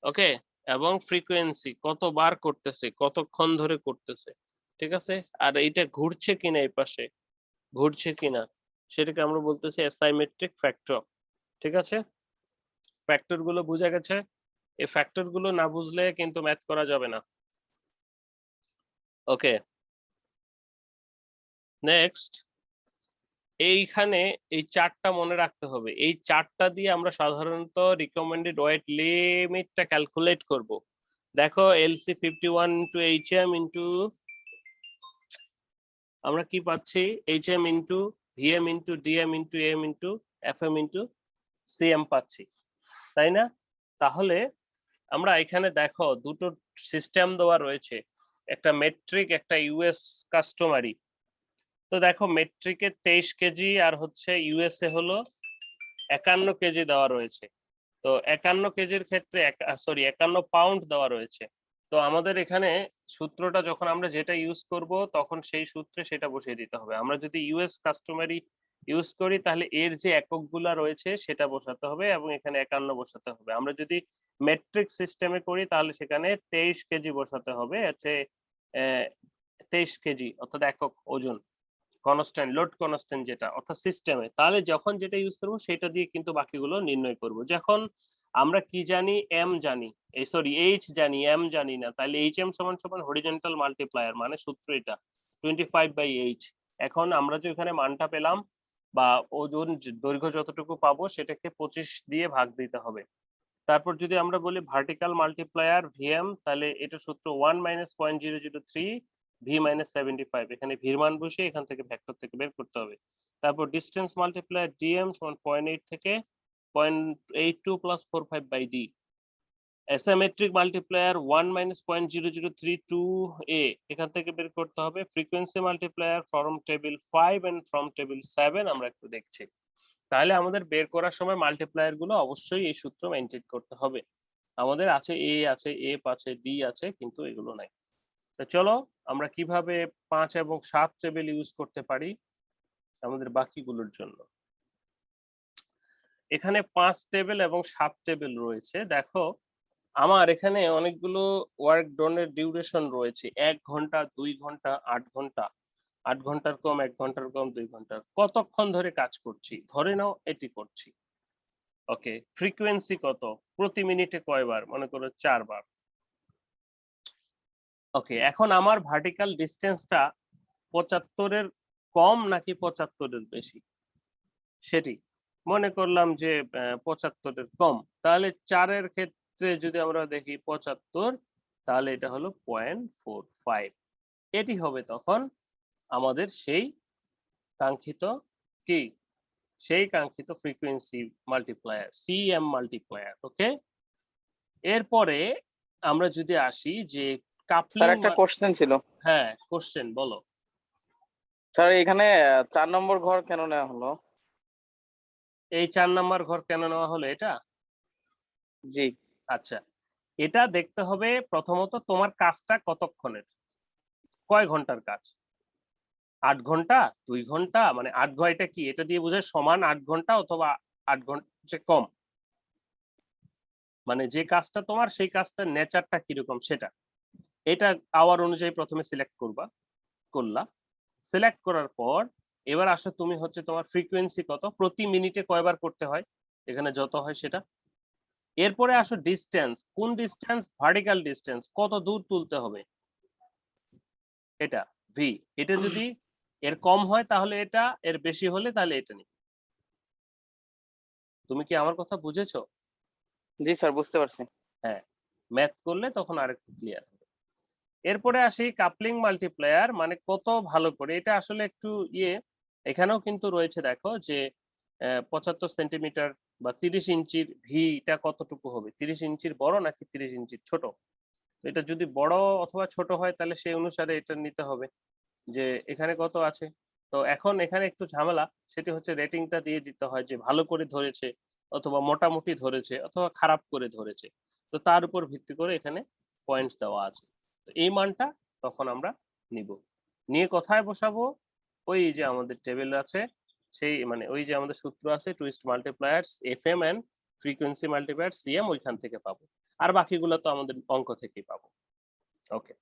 ওকে, এবং ফ্রিকোয়েন্সি কতবার করতেছে, কতক্ষণ ধরে করতেছে, ঠিক আছে? আর এইটা ঘুরছে কিনা, এই পাশে ঘুরছে কিনা, সেটাকে আমরা বলতেছি অ্যাসাইমেট্রিক ফ্যাক্টর, ঠিক আছে? ফ্যাক্টর গুলো বোঝা গেছে? এই ফ্যাক্টর গুলো না বুঝলে কিন্তু ম্যাথ করা যাবে না। ওকে, নেক্সট, এইখানে এই চারটা মনে রাখতে হবে, এই চারটা দিয়ে আমরা সাধারণত রিকমেন্ডেড ওয়েট লিমিটটা ক্যালকুলেট করব। দেখো এলসি 51 ইন্টু এইচএম ইন্টু, আমরা কি পাচ্ছি, HM into VM into DM into M into FM into CM পাচ্ছি, তাই না? তাহলে আমরা এখানে দেখো দুটো সিস্টেম দেওয়া রয়েছে, একটা মেট্রিক একটা ইউএস কাস্টমারি। তো দেখো মেট্রিকে 23 কেজি আর হচ্ছে ইউএসএ হলো 51 কেজি দেওয়া রয়েছে। তো 51 কেজির ক্ষেত্রে 51 পাউন্ড দেওয়া রয়েছে। তো আমাদের এখানে সূত্রটা যখন আমরা যেটা ইউজ করব তখন সেই সূত্রে সেটা বসিয়ে দিতে হবে। আমরা যদি ইউএস কাস্টমারি ইউজ করি তাহলে এর যে এককগুলা রয়েছে সেটা বসাতে হবে এবং এখানে 51 বসাতে হবে। আমরা যদি মেট্রিক সিস্টেমে করি তাহলে সেখানে 23 কেজি বসাতে হবে, হচ্ছে 23 কেজি অর্থাৎ একক ওজন কনস্ট্যান্ট, লোড কনস্ট্যান্ট যেটা অর্থাৎ সিস্টেমে, তাহলে যখন যেটা ইউজ করবো সেটা দিয়ে কিন্তু বাকিগুলো নির্ণয় করব। যখন আমরা কি জানি, এম জানি, এই সরি এইচ জানি, এম জানি না, তাহলে এইচ এম সমান সমান হরিজন্টাল মাল্টিপ্লায়ার, মানে সূত্র এটা 25/h। এখন আমরা যে এখানে মানটা পেলাম বা ওজন দৈর্ঘ্য যতটুকু পাবো সেটাকে 25 দিয়ে ভাগ দিতে হবে। তারপর যদি আমরা বলি ভার্টিক্যাল মাল্টিপ্লায়ার ভিএম, তাহলে এটা সূত্র 1 - 0.003 ভি - 75, এখানে ভির মান বসিয়ে এখান থেকে ভেক্টর থেকে বের করতে হবে। তারপর ডিস্টেন্স মাল্টিপ্লায়ার ডিএম সমান 0.8 থেকে 0.82 + 45/d, অ্যাসাইমেট্রিক মাল্টিপ্লায়ার 1 মাইনাস 0.0032a এখান থেকে বের করতে হবে। Frequency multiplier from table 5 and from table 7 আমরা একটু দেখছি। তাহলে আমাদের বের করার সময় মাল্টিপ্লায়ার গুলো অবশ্যই এই সূত্র মেইনটেইন করতে হবে। আমাদের আছে a আছে f আছে d আছে, কিন্তু এগুলো নাই। তো চলো আমরা কিভাবে 5 এবং 7 টেবিল ইউজ করতে পারি আমাদের বাকিগুলোর জন্য। এখানে 5 টেবিল এবং 7 টেবিল রয়েছে। দেখো আমার এখানে অনেকগুলো ওয়ার্ক ডনের ডিউরেশন রয়েছে, 1 ঘন্টা 2 ঘন্টা 8 ঘন্টা 8 ঘন্টার কম 1 ঘন্টার কম 2 ঘন্টার। কতক্ষণ ধরে কাজ করছি ধরে নাও এটি করছি। ওকে, ফ্রিকোয়েন্সি কত, প্রতি মিনিটে কয়বার, মনে করো 4 বার। ওকে, এখন আমার ভার্টিক্যাল ডিসটেন্সটা 75 এর কম নাকি 75 এর বেশি, সেটি মনে করলাম যে 75 এর কম। তাহলে 4 এর ক্ষেত্রে যদি আমরা দেখি 75, তাহলে এটা হলো 0.45। এটি হবে তখন আমাদের সেই কাঙ্ক্ষিত কি, সেই কাঙ্ক্ষিত ফ্রিকোয়েন্সি মাল্টিপ্লায়ার, সিএম মাল্টিপ্লায়ার। ওকে, এরপরে আমরা যদি আসি যে কাপলিং। স্যার একটা কোশ্চেন ছিল। হ্যাঁ, কোশ্চেন বলো। স্যার এখানে 4 নম্বর ঘর কেন নেওয়া হলো? এই 4 নাম্বার ঘর কেন নেওয়া হলো এটা? জি আচ্ছা, এটা দেখতে হবে প্রথমত তোমার কাজটা কতক্ষণের, কয় ঘন্টার কাজ। 8 ঘন্টা 2 ঘন্টা, মানে 8 ঘন্টা কি এটা দিয়ে বোঝায় সমান 8 ঘন্টা অথবা 8 ঘন্টা চেয়ে কম, মানে যে কাজটা তোমার সেই কাজটার নেচারটা কিরকম সেটা। এটা আওয়ার অনুযায়ী প্রথমে সিলেক্ট করলা। সিলেক্ট করার পর এবার আসো তুমি হচ্ছে তোমার ফ্রিকোয়েন্সি কত, প্রতি মিনিটে কয়বার করতে হয়, এখানে যত হয় সেটা। এরপরে আসো ডিস্টেন্স, কোন ডিস্টেন্স, ভার্টিক্যাল ডিস্টেন্স, কত দূর তুলতে হবে এটা ভি। এটা যদি এর কম হয় তাহলে এটা, এর বেশি হলে তাহলে এটা নেই। তুমি কি আমার কথা বুঝেছো? জি স্যার, বুঝতে পারছি। হ্যাঁ, ম্যাথ করলে তখন আরেকটু ক্লিয়ার হবে। এরপরে আসি কাপলিং মাল্টিপ্লায়ার, মানে কত ভালো করে, এটা আসলে একটু ইয়ে, এখানেও কিন্তু রয়েছে দেখো যে 75 সেন্টিমিটার বা 30 ইঞ্চির ভিটা কতটুকু হবে, 30 ইঞ্চির বড় নাকি 30 ইঞ্চির ছোট। তো এটা যদি বড় অথবা ছোট হয় তাহলে সেই অনুসারে এটা নিতে হবে যে এখানে কত আছে। তো এখন এখানে একটু ঝামেলা, সেটি হচ্ছে রেটিংটা দিয়ে দিতে হয় যে ভালো করে ধরেছে অথবা মোটামুটি ধরেছে অথবা খারাপ করে ধরেছে। তো তার উপর ভিত্তি করে এখানে পয়েন্টস দেওয়া আছে। তো এই মানটা তখন আমরা নিব, নিয়ে কোথায় বসাবো, ওই যে আমাদের টেবিল আছে সেই, মানে ওই যে আমাদের সূত্র আছে twist multipliers FM and frequency multiplier CM, ওইখান থেকে পাবো। আর বাকিগুলো তো আমাদের অঙ্ক থেকেই পাবো। ওকে,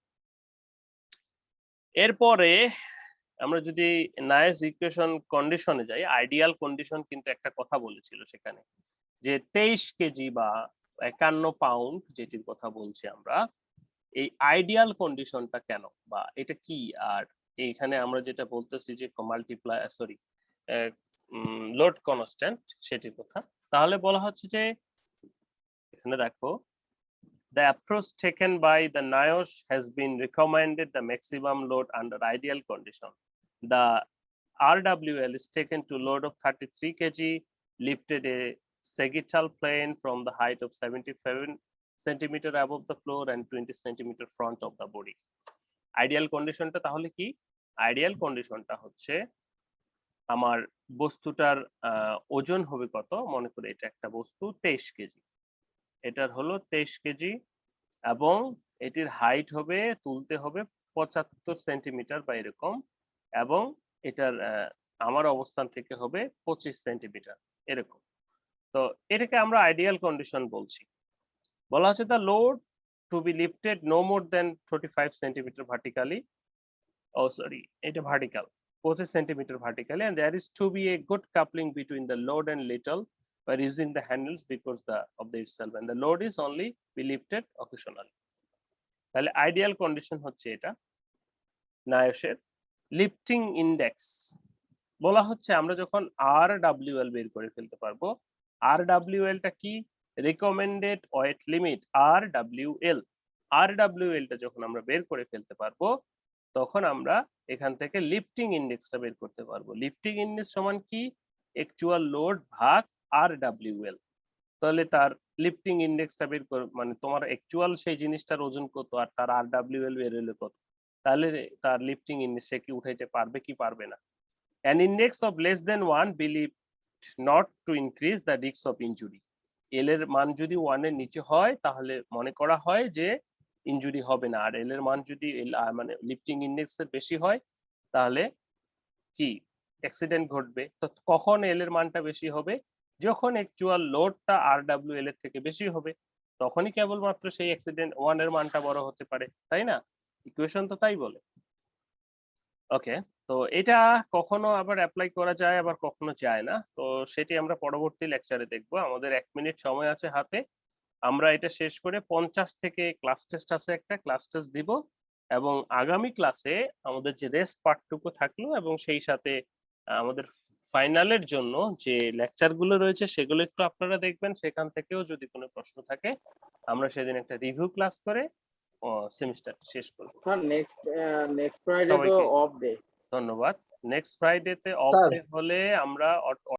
এরপরে আমরা যদি নাইস ইকুয়েশন কন্ডিশনে যাই, আইডিয়াল কন্ডিশন কিন্তু একটা কথা বলেছিল সেখানে যে 23 কেজি বা 51 পাউন্ড যেটির কথা বলছি আমরা, এই আইডিয়াল কন্ডিশনটা কেন বা এটা কি। আর এইখানে আমরা যেটা বলতেছি যে মাল্টিপ্লাই সরি লোড কনস্ট্যান্ট সেটির কথা, তাহলে বলা হচ্ছে যে এখানে দেখো the approach taken by the NIOSH has been recommended the maximum load under ideal condition. The RWL is taken to load of 33 kg, lifted a sagittal plane from the height of 77 centimeter above the floor and 20 centimeter front of the body. Ideal conditionটা তাহলে কি? Ideal conditionটা হচ্ছে আমার বস্তুটার ওজন হবে কত, মনে করে এটা একটা বস্তু 23 কেজি, এটার হলো 23 কেজি এবং এটির হাইট হবে, তুলতে হবে 75 সেন্টিমিটার বা এরকম, এবং এটার আমার অবস্থান থেকে হবে 25 সেন্টিমিটার এরকম। তো এটাকে আমরা আইডিয়াল কন্ডিশন বলছি। বলা হচ্ছে the load to be lifted no more than 35 centimetre vertically, oh sorry এটা vertical, 25 centimetre vertically, and there is to be a good coupling between the load and little by using the handles because of the itself, and the load is only be lifted occasionally. তাহলে ideal condition হচ্ছে এটা নায়োসের। Lifting index বলা হচ্ছে আমরা যখন RWL বের করে ফেলতে পারবো। RWL টা কি, recommended weight limit RWL। RWL টা যখন আমরা বের করে ফেলতে পারবো তখন আমরা এখান থেকে লিফটিং ইন্ডেক্সটা বের করতে পারবো। লিফটিং ইন্ডেক্স সমান কি, অ্যাকচুয়াল লোড ভাগ RWL। তাহলে তার লিফটিং ইন্ডেক্সটা বের কর, মানে তোমার অ্যাকচুয়াল সেই জিনিসটার ওজন কত আর তার RWL বের হলো কত, তাহলে তার লিফটিং ইন্ডেক্স সে কি উঠাইতে পারবে কি পারবে না। An index of less than 1 believed not to increase the risk of injury. এল এর মান যদি 1 এর নিচে হয় তাহলে মনে করা হয় যে ইনজুরি হবে না, আর এল এর মান যদি মানে লিফটিং ইন্ডেক্স এর বেশি হয় তাহলে কি অ্যাক্সিডেন্ট ঘটবে। তো কখন এল এর মানটা বেশি হবে, যখন অ্যাকচুয়াল লোডটা RWL এর থেকে বেশি হবে, তখনই কেবলমাত্র সেই অ্যাক্সিডেন্ট 1 এর মানটা বড় হতে পারে, তাই না? ইকুয়েশন তো তাই বলে। ওকে, তো এটা কখনো আবার অ্যাপ্লাই করা যায় আবার কখনো যায় না, তো সেটি আমরা পরবর্তী লেকচারে দেখবো। আমাদের 1 মিনিট সময় আছে হাতে, আমরা এটা শেষ করে 50 থেকে ক্লাস টেস্ট আছে, একটা ক্লাস টেস্ট দিব এবং আগামী ক্লাসে আমাদের যে রেস্ট পার্টটুকু থাকলো এবং সেই সাথে আমাদের ফাইনালের জন্য যে লেকচার গুলো রয়েছে সেগুলো একটু আপনারা দেখবেন, সেখান থেকেও যদি কোনো প্রশ্ন থাকে আমরা সেদিন একটা রিভিউ ক্লাস করে সেমিস্টার শেষ করব। স্যার নেক্সট ফ্রাইডে তো সবাইকে অফ ডে। ধন্যবাদ। নেক্সট ফ্রাইডেতে অফ স্যার ডে হলে আমরা